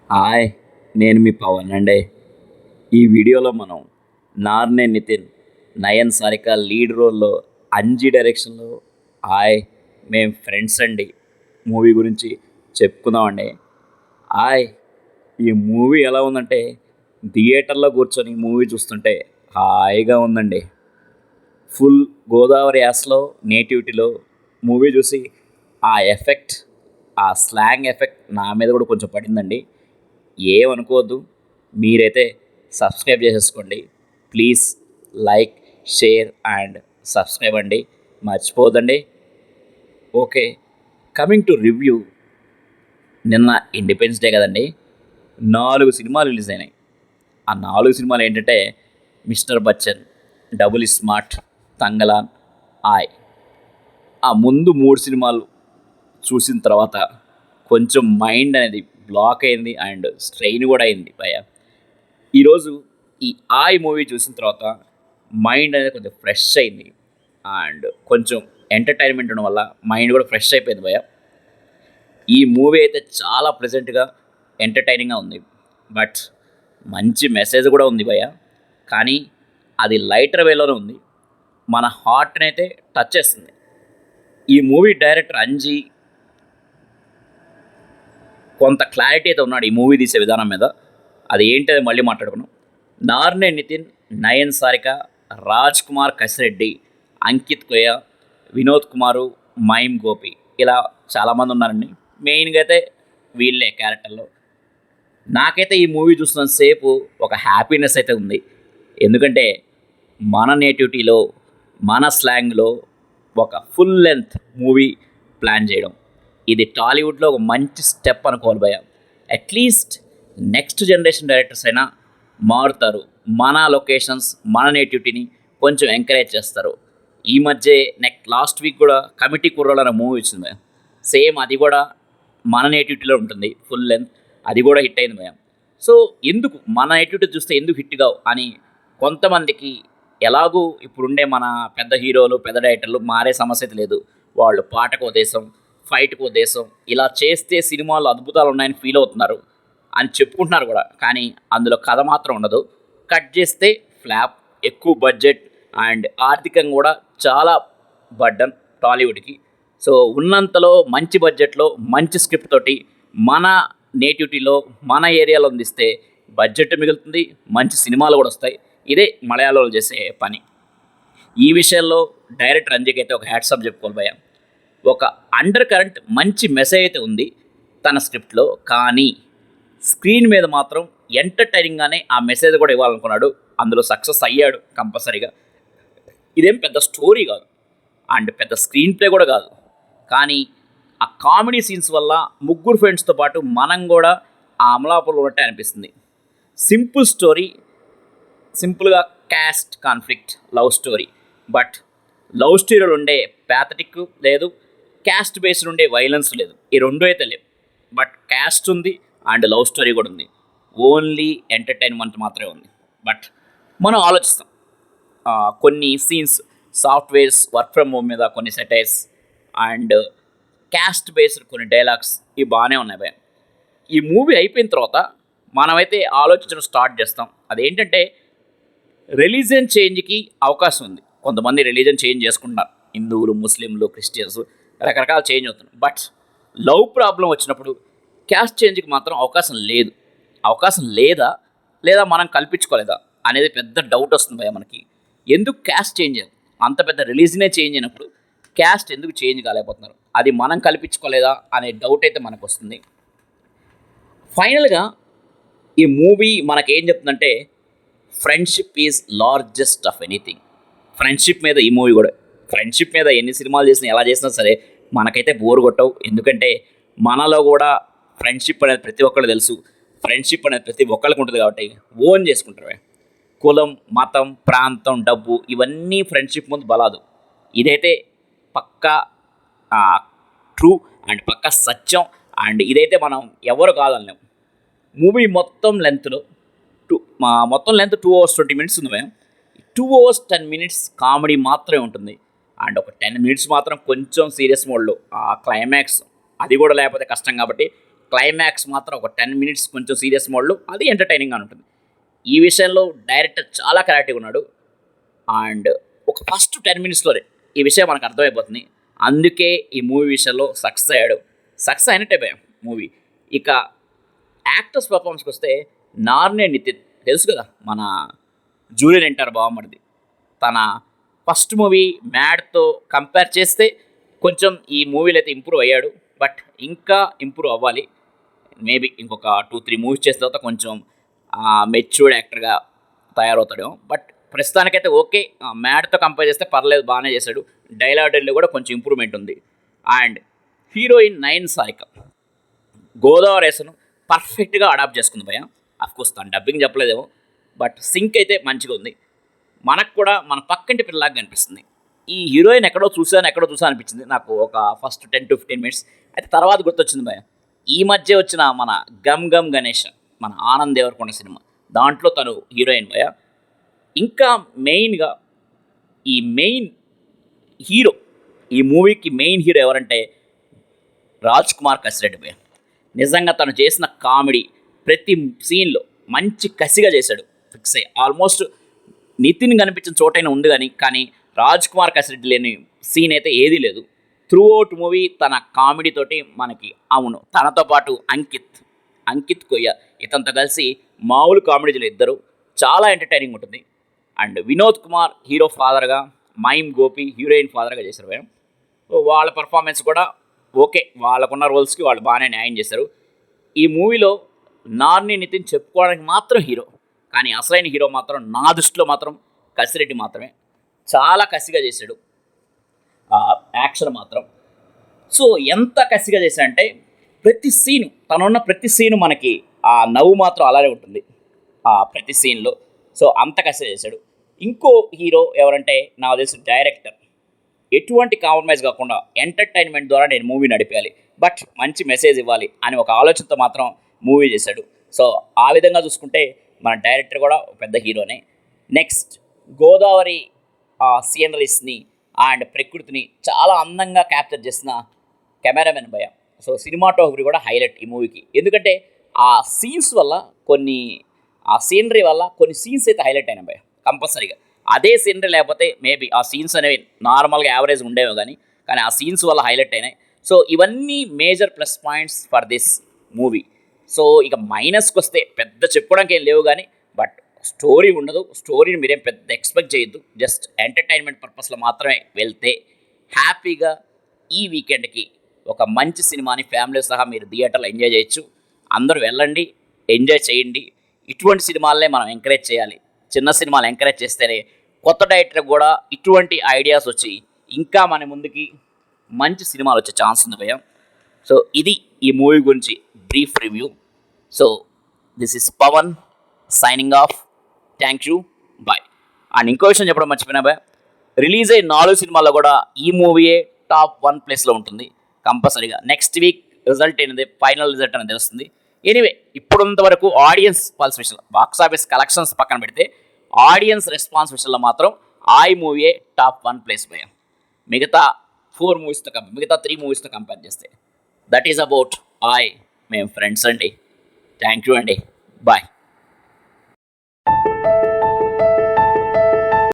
Hi, నేను మీ పవన్ అండి. ఈ వీడియోలో మనం నార్నే నితిన్, నయన్ సారిక లీడ్ రోల్‌లో 'అంజి' డైరెక్షన్‌లో హాయ్ మేం ఫ్రెండ్స్ అండి మూవీ గురించి చెప్పుకుందామండి. హాయ్ ఈ మూవీ ఎలా ఉందంటే థియేటర్‌లో కూర్చొని మూవీ చూస్తుంటే హాయిగా ఉందండి. ఫుల్ గోదావరి యాసలో నేటివిటీలో మూవీ చూసి ఆ ఎఫెక్ట్, ఆ స్లాంగ్ ఎఫెక్ట్ నా మీద కూడా కొంచెం పడిందండి. ఏమనుకోవద్దు. మీరైతే సబ్స్క్రైబ్ చేసేసుకోండి. Please like, share and subscribe అండి. మర్చిపోవద్దండి. ఓకే. Coming to review. నిన్న ఇండిపెండెన్స్ డే కదండి. 4 సినిమాలు రిలీజ్ అయినాయి. ఆ 4 సినిమాలు ఏంటంటే 'mister Bachchan', 'double smart', 'Thangalaan', 'ఆయ్'. ఆ ముందు 3 సినిమాలు చూసిన తర్వాత కొంచెం మైండ్ అనేది బ్లాక్ అయింది అండ్ స్ట్రెయిన్ కూడా అయింది భయ్యా. ఈరోజు ఈ 'ఆయ్' మూవీ చూసిన తర్వాత మైండ్ అనేది కొంచెం ఫ్రెష్ అయింది. అండ్ కొంచెం ఎంటర్టైన్మెంట్ ఉండడం వల్ల మైండ్ కూడా ఫ్రెష్ అయిపోయింది భయ్యా. ఈ మూవీ అయితే చాలా ప్లెజెంట్‌గా, ఎంటర్టైనింగ్‌గా ఉంది. బట్ మంచి మెసేజ్ కూడా ఉంది భయ్యా. కానీ అది లైటర్ వేలోనే ఉంది. మన హార్ట్‌నైతే టచ్ చేస్తుంది. ఈ మూవీ డైరెక్టర్ 'అంజి' కొంత క్లారిటీ అయితే ఉన్నాడు ఈ మూవీ తీసే విధానం మీద. అది ఏంటది మళ్ళీ మాట్లాడుకున్నాం. నార్నే నితిన్, నయన్ సారిక, రాజ్ కుమార్ కసిరెడ్డి, అంకిత్ కొయ్య, వినోద్ కుమారు, మైమ్ గోపి ఇలా చాలామంది ఉన్నారండి. మెయిన్గా అయితే వీళ్ళే క్యారెక్టర్లో. నాకైతే ఈ మూవీ చూస్తున్న సేపు ఒక హ్యాపీనెస్ అయితే ఉంది. ఎందుకంటే మన నేటివిటీలో, మన స్లాంగ్లో ఒక ఫుల్ లెంత్ మూవీ ప్లాన్ చేయడం, ఇది టాలీవుడ్లో ఒక మంచి స్టెప్ అనుకోవాలి భయ్య. అట్లీస్ట్ నెక్స్ట్ జనరేషన్ డైరెక్టర్స్ అయినా మారుతారు. మన లొకేషన్స్, మన నేటివిటీని కొంచెం ఎంకరేజ్ చేస్తారు. ఈ మధ్య లాస్ట్ వీక్ కూడా 'కమిటీ కుర్రోళ్ళు' అనే మూవీ వచ్చింది భయ్య. సేమ్ అది కూడా మన నేటివిటీలో ఉంటుంది ఫుల్ లెంత్. అది కూడా హిట్ అయింది భయ్య. సో ఎందుకు మన నేటివిటీ చూస్తే ఎందుకు హిట్ కావు అని కొంతమందికి, ఎలాగూ ఇప్పుడుండే మన పెద్ద హీరోలు, పెద్ద డైరెక్టర్లు మారే సమస్య అయితే లేదు. వాళ్ళు పాటకో దేశం, ఫైట్‌కో దేశం ఇలా చేస్తే సినిమాల్లో అద్భుతాలు ఉన్నాయని ఫీల్ అవుతున్నారు అని చెప్పుకుంటున్నారు కూడా. కానీ అందులో కథ మాత్రం ఉండదు. కట్ చేస్తే ఫ్లాప్, ఎక్కువ బడ్జెట్ అండ్ ఆర్థికంగా కూడా చాలా బర్డన్ టాలీవుడ్‌కి. సో ఉన్నంతలో మంచి బడ్జెట్‌లో, మంచి స్క్రిప్ట్ తోటి మన నేటివిటీలో, మన ఏరియాలో అందిస్తే బడ్జెట్ మిగులుతుంది, మంచి సినిమాలు కూడా వస్తాయి. ఇదే మలయాళంలో చేసే పని. ఈ విషయంలో డైరెక్టర్ అంజయ్‌కి అయితే ఒక హ్యాట్సాప్ చెప్పుకోవాలి భయ్యా. ఒక అండర్ కరెంట్ మంచి మెసేజ్ అయితే ఉంది తన స్క్రిప్ట్‌లో. కానీ స్క్రీన్ మీద మాత్రం ఎంటర్‌టైనింగ్‌గానే ఆ మెసేజ్ కూడా ఇవ్వాలనుకున్నాడు. అందులో సక్సెస్ అయ్యాడు కంపల్సరీగా. ఇదేం పెద్ద స్టోరీ కాదు అండ్ పెద్ద స్క్రీన్ ప్లే కూడా కాదు. కానీ ఆ కామెడీ సీన్స్ వల్ల ముగ్గురు ఫ్రెండ్స్‌తో పాటు మనం కూడా ఆ అమలాపురంలో ఉన్నట్టే అనిపిస్తుంది. సింపుల్ స్టోరీ, సింపుల్‌గా caste conflict love story. But love స్టోరీలో ఉండే ప్యాథటిక్ లేదు, క్యాస్ట్ బేస్డ్ ఉండే వైలెన్స్ లేదు. ఈ రెండు అయితే లేవు. బట్ క్యాస్ట్ ఉంది అండ్ లవ్ స్టోరీ కూడా ఉంది. ఓన్లీ ఎంటర్టైన్మెంట్ మాత్రమే ఉంది. బట్ మనం ఆలోచిస్తాం. కొన్ని scenes, softwares, work from home మీద కొన్ని సెటైర్స్ అండ్ క్యాస్ట్ బేస్డ్ కొన్ని డైలాగ్స్ ఇవి బాగానే ఉన్నాయి భయ్యా. ఈ మూవీ అయిపోయిన తర్వాత మనమైతే ఆలోచించడం స్టార్ట్ చేస్తాం. అదేంటంటే రిలీజియన్ చేంజ్కి అవకాశం ఉంది. కొంతమంది రిలీజియన్ చేంజ్ చేసుకుంటున్నారు. హిందువులు, ముస్లింలు, క్రిస్టియన్స్ రకరకాల చేంజ్ అవుతున్నారు. బట్ లవ్ ప్రాబ్లం వచ్చినప్పుడు క్యాస్ట్ చేంజ్కి మాత్రం అవకాశం లేదు. అవకాశం లేదా, లేదా మనం కల్పించుకోలేదా అనేది పెద్ద డౌట్ వస్తుంది భయ్యా మనకి. ఎందుకు క్యాస్ట్ చేంజ్ అయ్యారు? అంత పెద్ద రిలీజనే చేంజ్ అయినప్పుడు క్యాస్ట్ ఎందుకు చేంజ్ కాలేకపోతున్నారు? అది మనం కల్పించుకోలేదా అనే డౌట్ అయితే మనకు వస్తుంది. ఫైనల్గా ఈ మూవీ మనకేం చెప్తుందంటే friendship is largest of anything. Friendship మీద ఈ మూవీ కూడా. ఫ్రెండ్షిప్ మీద ఎన్ని సినిమాలు చేసినా, ఎలా చేసినా సరే మనకైతే బోర్ కొట్టవు. ఎందుకంటే మనలో కూడా ఫ్రెండ్షిప్ అనేది ప్రతి ఒక్కరికి తెలుసు. ఫ్రెండ్షిప్ అనేది ప్రతి ఒక్కరికి ఉంటుంది కాబట్టి ఓన్ చేసుకుంటారు. కులం, మతం, ప్రాంతం, డబ్బు ఇవన్నీ ఫ్రెండ్షిప్ ముందు బలాదు. ఇదైతే పక్కా ట్రూ అండ్ పక్కా సత్యం. అండ్ ఇదైతే మనం ఎవరు కాదనలేం. మూవీ మొత్తం లెంత్లో మొత్తం లెంత్ 2 hours 20 minutes ఉంది మేము. 2 hours 10 minutes కామెడీ మాత్రమే ఉంటుంది. అండ్ ఒక 10 minutes మాత్రం కొంచెం సీరియస్ మోడ్లో ఆ క్లైమాక్స్ అది కూడా లేకపోతే కష్టం కాబట్టి క్లైమాక్స్ మాత్రం ఒక 10 మినిట్స్ కొంచెం సీరియస్ మోడ్లో అది ఎంటర్టైనింగ్గా ఉంటుంది. ఈ విషయంలో డైరెక్టర్ చాలా క్లారిటీగా ఉన్నాడు. అండ్ ఒక ఫస్ట్ 10 మినిట్స్లోనే ఈ విషయం మనకు అర్థమైపోతుంది. అందుకే ఈ మూవీ విషయంలో సక్సెస్ అయ్యాడు. సక్సెస్ అయినట్టే భయం మూవీ. ఇక యాక్టర్స్ పర్ఫార్మెన్స్కి వస్తే నార్నే నితిన్ తెలుసు కదా, మన జూనియర్ ఎన్టీఆర్ బావమరిది. తన ఫస్ట్ మూవీ మ్యాడ్తో కంపేర్ చేస్తే కొంచెం ఈ మూవీలో అయితే ఇంప్రూవ్ అయ్యాడు. బట్ ఇంకా ఇంప్రూవ్ అవ్వాలి. మేబీ ఇంకొక 2-3 మూవీస్ చేసిన తర్వాత కొంచెం మెచ్యూర్డ్ యాక్టర్గా తయారవుతాడేమో. బట్ ప్రస్తుతానికైతే ఓకే, మ్యాడ్తో కంపేర్ చేస్తే పర్లేదు, బాగానే చేశాడు. డైలాగుల్లో కూడా కొంచెం ఇంప్రూవ్మెంట్ ఉంది. అండ్ హీరోయిన్ నయన్ సారిక గోదావరి రేసను పర్ఫెక్ట్గా అడాప్ట్ చేసుకుంది భయ. అఫ్కోర్స్ తను డబ్బింగ్ చెప్పలేదేమో, బట్ సింక్ అయితే మంచిగా ఉంది. మనకు కూడా మన పక్కంటి పిల్లలాగా కనిపిస్తుంది. ఈ హీరోయిన్ ఎక్కడో చూసాను అనిపించింది నాకు ఒక ఫస్ట్ 10-15 మినిట్స్. అయితే తర్వాత గుర్తొచ్చింది భయ, ఈ మధ్య వచ్చిన మన గమ్ గమ్ గణేష్, మన ఆనంద్ దేవరకొండ సినిమా, దాంట్లో తను హీరోయిన్ భయ. ఇంకా మెయిన్గా ఈ మెయిన్ హీరో, ఈ మూవీకి మెయిన్ హీరో ఎవరంటే రాజ్ కుమార్ కసిరెడ్డి భయ. నిజంగా తను చేసిన కామెడీ ప్రతి సీన్లో మంచి కసిగా చేశాడు. ఫిక్స్ అయ్యి ఆల్మోస్ట్ నితిన్ కనిపించిన చోటైనా ఉంది కానీ రాజ్ కుమార్ కసిరెడ్డి లేని సీన్ అయితే ఏదీ లేదు. త్రూ అవుట్ మూవీ తన కామెడీతోటి మనకి, అవును తనతో పాటు అంకిత్ కొయ్య, ఇతనితో కలిసి మామూలు కామెడీలు ఇద్దరు, చాలా ఎంటర్టైనింగ్ ఉంటుంది. అండ్ వినోద్ కుమార్ హీరో ఫాదర్గా, మైమ్ గోపి హీరోయిన్ ఫాదర్గా చేశారు భయం. వాళ్ళ పర్ఫార్మెన్స్ కూడా ఓకే, వాళ్ళకున్న రోల్స్కి వాళ్ళు బాగానే న్యాయం చేశారు. ఈ మూవీలో నార్ని నితిన్ చెప్పుకోవడానికి మాత్రం హీరో, కానీ అసలైన హీరో మాత్రం నా దృష్టిలో మాత్రం కసిరెడ్డి మాత్రమే. చాలా కసిగా చేశాడు యాక్షన్ మాత్రం. సో ఎంత కసిగా చేశాడంటే ప్రతి సీను, తనున్న ప్రతి సీను మనకి ఆ నవ్వు మాత్రం అలానే ఉంటుంది ప్రతి సీన్లో. సో అంత కసిగా చేశాడు. ఇంకో హీరో ఎవరంటే నాకు తెలిసి డైరెక్టర్, ఎటువంటి కాంప్రమైజ్ కాకుండా ఎంటర్టైన్మెంట్ ద్వారా నేను మూవీ నడిపేయాలి, బట్ మంచి మెసేజ్ ఇవ్వాలి అని ఒక ఆలోచనతో మాత్రం మూవీ చేశాడు. సో ఆ విధంగా చూసుకుంటే మన డైరెక్టర్ కూడా పెద్ద హీరోనే. నెక్స్ట్ గోదావరి సీనరీస్ని అండ్ ప్రకృతిని చాలా అందంగా క్యాప్చర్ చేసిన కెమెరామెన్ భయ. సో సినిమాటోగ్రఫీ కూడా హైలైట్ ఈ మూవీకి. ఎందుకంటే ఆ సీన్స్ వల్ల ఆ సీనరీ వల్ల కొన్ని సీన్స్ అయితే హైలైట్ అయినాయి భయ కంపల్సరీగా. అదే సీనరీ లేకపోతే మేబీ ఆ సీన్స్ అనేవి నార్మల్గా యావరేజ్ ఉండేవి కానీ ఆ సీన్స్ వల్ల హైలైట్ అయినాయి. సో ఇవన్నీ major plus points for this movie. So ఇక మైనస్కి వస్తే పెద్ద చెప్పుకోవడానికి ఏం లేవు బట్ స్టోరీ ఉండదు. స్టోరీని మీరేం పెద్ద ఎక్స్పెక్ట్ చేయొద్దు. జస్ట్ ఎంటర్టైన్మెంట్ పర్పస్లో మాత్రమే వెళ్తే హ్యాపీగా ఈ వీకెండ్కి ఒక మంచి సినిమాని ఫ్యామిలీ సహా మీరు థియేటర్లో ఎంజాయ్ చేయొచ్చు. అందరూ వెళ్ళండి, ఎంజాయ్ చేయండి. ఇటువంటి సినిమాలనే మనం ఎంకరేజ్ చేయాలి. చిన్న సినిమాలు ఎంకరేజ్ చేస్తేనే కొత్త డైరెక్టర్కి కూడా ఇటువంటి ఐడియాస్ వచ్చి ఇంకా మన ముందుకి మంచి సినిమాలు వచ్చే ఛాన్స్ ఉంది భయ్యా. సో ఇది ఈ మూవీ గురించి brief review. So this is Pawan signing off. Thank you, bye. And ఇంకో విషయం చెప్పడం మర్చిపోయినా భయ్యా, రిలీజ్ అయిన 4 సినిమాల్లో కూడా ఈ మూవీయే టాప్ 1 ప్లేస్లో ఉంటుంది కంపల్సరీగా. నెక్స్ట్ వీక్ రిజల్ట్ అనేది, ఫైనల్ రిజల్ట్ అనేది తెలుస్తుంది. ఎనీవే, ఇప్పుడంత వరకు ఆడియన్స్ పల్స్ విషయంలో, బాక్స్ ఆఫీస్ కలెక్షన్స్ పక్కన పెడితే ఆడియన్స్ రెస్పాన్స్ విషయంలో మాత్రం ఈ మూవీయే టాప్ 1 ప్లేస్ భయ్యా. మిగతా 3 మూవీస్తో కంపేర్ చేస్తే. దట్ ఈస్ అబౌట్ మేము ఫ్రెండ్స్ అండి. థ్యాంక్ యూ అండి, బాయ్.